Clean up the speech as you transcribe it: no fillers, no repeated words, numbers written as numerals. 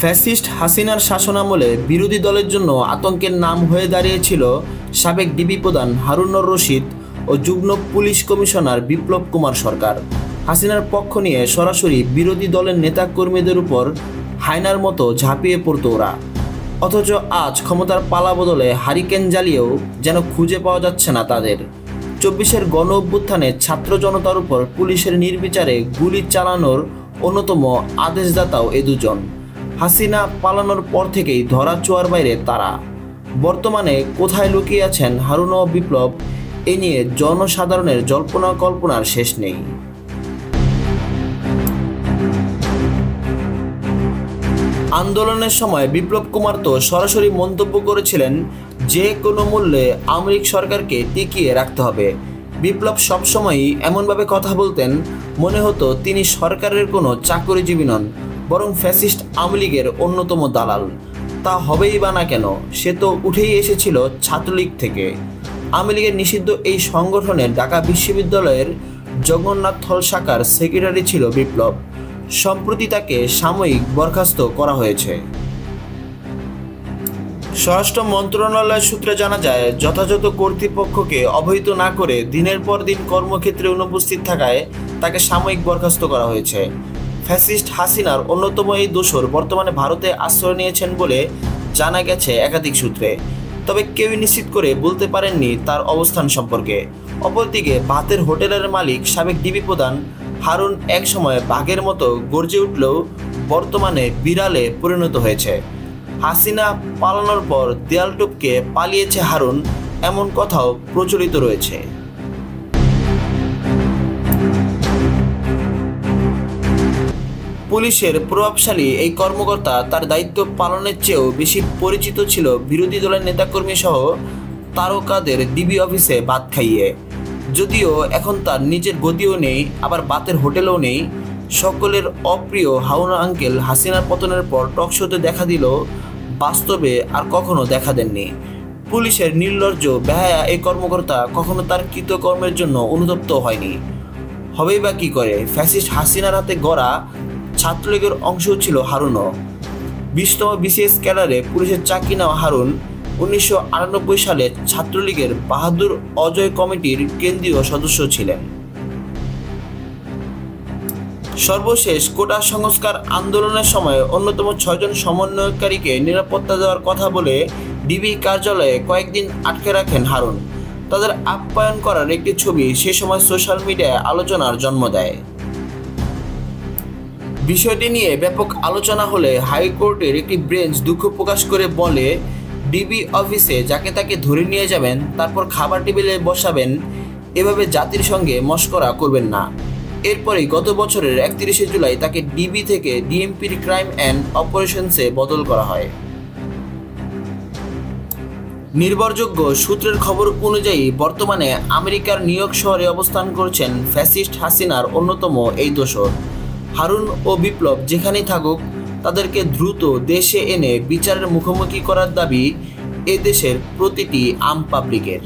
Fascist হাসিনার শাসনামলে বিরোধী দলের জন্য আতঙ্কের নাম হয়ে দাঁড়িয়েছিল সাবেক ডিবি প্রধান হারুনুর রশিদ ও যুগ্ম পুলিশ কমিশনার বিপ্লব কুমার সরকার। হাসিনার পক্ষ নিয়ে সরাসরি বিরোধী দলের নেতাকর্মীদের উপর হায়নার মতো ঝাঁপিয়ে পড়ত ওরা। অথচ আজ ক্ষমতার পালা বদলে হারিকেন জ্বালিয়েও যেন খুঁজে পাওয়া যাচ্ছে না তাদের। 24-এর গণ অভ্যুত্থানে ছাত্র জনতার উপর পুলিশের নির্বিচারে গুলি চালানোর অন্যতম আদেশদাতাও এ দুজন। হাসিনা পালানোর পর থেকেই ধরা ছোঁয়ার বাইরে তারা। বর্তমানে কোথায় লুকিয়ে আছেন হারুন ও বিপ্লব, এ নিয়ে জনসাধারণের জল্পনা কল্পনার শেষ নেই। আন্দোলনের সময় বিপ্লব কুমার তো সরাসরি মন্তব্য করেছিলেন যে কোনো মূল্যে আওয়ামী লীগ সরকারকে টিকিয়ে রাখতে হবে। বিপ্লব সবসময়ই এমনভাবে কথা বলতেন মনে হতো তিনি সরকারের কোনো চাকরিজীবী নন, বরং ফ্যাসিস্ট আওয়ামী লীগের অন্যতম দালাল। তা হবেই বা না কেন, সে তো উঠেই এসেছিল ছাত্রলীগ থেকে। আওয়ামী লীগের নিষিদ্ধ এই সংগঠনের ঢাকা বিশ্ববিদ্যালয়ের জগন্নাথ হল শাখার সেক্রেটারি ছিল বিপ্লব। সম্প্রতি তাকে সাময়িক বরখাস্ত করা হয়েছে। স্বরাষ্ট্র মন্ত্রণালয় সূত্রে জানা যায়, যথাযথ কর্তৃপক্ষকে অবহিত না করে দিনের পর দিন কর্মক্ষেত্রে অনুপস্থিত থাকায় তাকে সাময়িক বরখাস্ত করা হয়েছে। ফ্যাসিস্ট হাসিনার অন্যতম এই দোসর বর্তমানে ভারতে আশ্রয় নিয়েছেন বলে জানা গেছে একাধিক সূত্রে, তবে কেউই নিশ্চিত করে বলতে পারেননি তার অবস্থান সম্পর্কে। অপরদিকে ভাতের হোটেলের মালিক সাবেক ডিবি প্রধান হারুন একসময় বাঘের মতো গর্জে উঠলেও বর্তমানে বিড়ালে পরিণত হয়েছে। হাসিনা পালানোর পর দেয়াল টপকে পালিয়েছে হারুন, এমন কথাও প্রচলিত রয়েছে। পুলিশের প্রভাবশালী এই কর্মকর্তা তার দায়িত্ব পালনের চেয়েও বেশি পরিচিত ছিল বিরোধী দলের নেতাকর্মী সহ তারকাদের ডিবি অফিসে ভাত খাইয়ে। যদিও এখন তার নিজের গদিও নেই, আবার ভাতের হোটেলও নেই। সকলের অপ্রিয় হারুন আঙ্কেল হাসিনার পতনের পর টকশোতে দেখা দিল, বাস্তবে আর কখনো দেখা দেননি। পুলিশের নির্লজ্জ বেহায়া এই কর্মকর্তা কখনো তার কৃতকর্মের জন্য অনুতপ্ত হয়নি। হবেই বা কী করে, ফ্যাসিস্ট হাসিনার হাতে গড়া ছাত্রলীগের অংশও ছিল হারুনও। 20তম বিসিএস ক্যাডারে পুলিশের চাকরি নেওয়া হারুন 1998 সালে ছাত্রলীগের বাহাদুর অজয় কমিটির কেন্দ্রীয় সদস্য ছিলেন। সর্বশেষ কোটা সংস্কার আন্দোলনের সময় অন্যতম 6 জন সমন্বয়কারীকে নিরাপত্তা দেওয়ার কথা বলে ডিবি কার্যালয়ে কয়েকদিন আটকে রাখেন হারুন। তাদের আপ্যায়ন করার একটি ছবি সে সময় সোশ্যাল মিডিয়ায় আলোচনার জন্ম দেয়। বিষয়টি নিয়ে ব্যাপক আলোচনা হলে হাইকোর্টের একটি বেঞ্চ দুঃখ প্রকাশ করে বলে, ডিবি অফিসে যাকে তাকে ধরে নিয়ে যাবেন, তারপর খাবার টেবিলে বসাবেন, এভাবে জাতির সঙ্গে মশকরা করবেন না। এরপরেই গত বছরের 31শে জুলাই তাকে ডিবি থেকে ডিএমপির ক্রাইম অ্যান্ড অপারেশনসে বদল করা হয়। নির্ভরযোগ্য সূত্রের খবর অনুযায়ী বর্তমানে আমেরিকার নিউ ইয়র্ক শহরে অবস্থান করছেন ফ্যাসিস্ট হাসিনার অন্যতম এই দোসর। হারুন ও বিপ্লব যেখানেই থাকুক, তাদেরকে দ্রুত দেশে এনে বিচারের মুখোমুখি করার দাবি এ দেশের প্রতিটি আম পাবলিকের।